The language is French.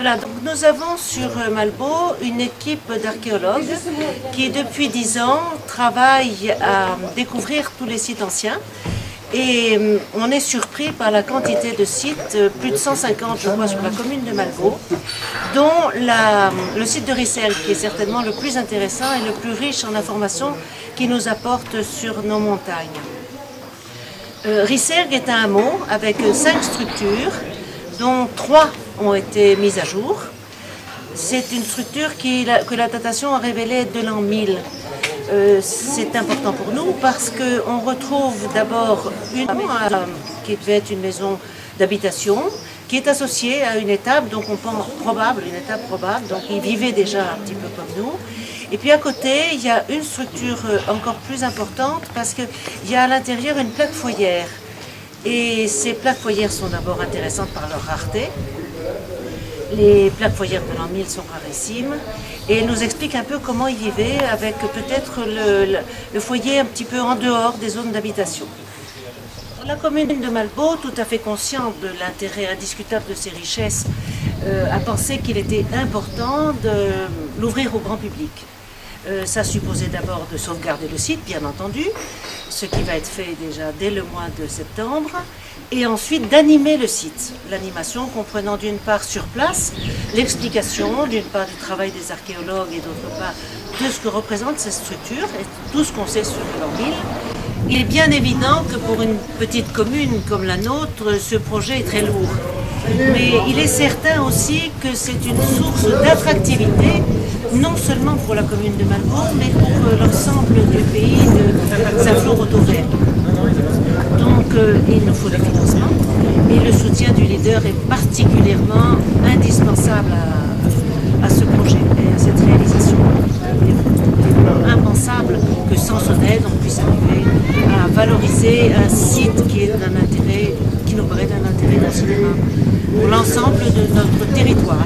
Voilà, donc nous avons sur Malbaud une équipe d'archéologues qui depuis 10 ans travaille à découvrir tous les sites anciens. Et on est surpris par la quantité de sites, plus de 150 je crois sur la commune de Malbaud, dont le site de Rissergues qui est certainement le plus intéressant et le plus riche en informations qui nous apporte sur nos montagnes. Rissergues est un hameau avec 5 structures, dont 3 ont été mises à jour. C'est une structure que la datation a révélée de l'an 1000. C'est important pour nous parce qu'on retrouve d'abord une qui devait être une maison d'habitation, qui est associée à une étable, donc on pense probable, une étable probable, donc ils vivaient déjà un petit peu comme nous. Et puis à côté, il y a une structure encore plus importante parce qu'il y a à l'intérieur une plaque foyer. Et ces plaques foyères sont d'abord intéressantes par leur rareté. Les plaques foyères de l'an 1000 sont rarissimes et elles nous expliquent un peu comment ils vivaient avec peut-être le foyer un petit peu en dehors des zones d'habitation. La commune de Malbaud, tout à fait consciente de l'intérêt indiscutable de ces richesses, a pensé qu'il était important de l'ouvrir au grand public. Ça supposait d'abord de sauvegarder le site, bien entendu, ce qui va être fait déjà dès le mois de septembre, et ensuite d'animer le site. L'animation comprenant d'une part sur place, l'explication d'une part du travail des archéologues et d'autre part de ce que représentent ces structures et tout ce qu'on sait sur l'an 1000. Il est bien évident que pour une petite commune comme la nôtre, ce projet est très lourd. Mais il est certain aussi que c'est une source d'attractivité, non seulement pour la commune de Malbaud, mais pour l'ensemble du pays de Saint-Flour-Hautauvergne. Donc il nous faut des financements et le soutien du leader est particulièrement indispensable à ce projet et à cette réalisation. Il est impensable que sans son aide on puisse arriver à valoriser un site qui est d'un intérêt, qui nous paraît d'un intérêt national pour l'ensemble de notre territoire.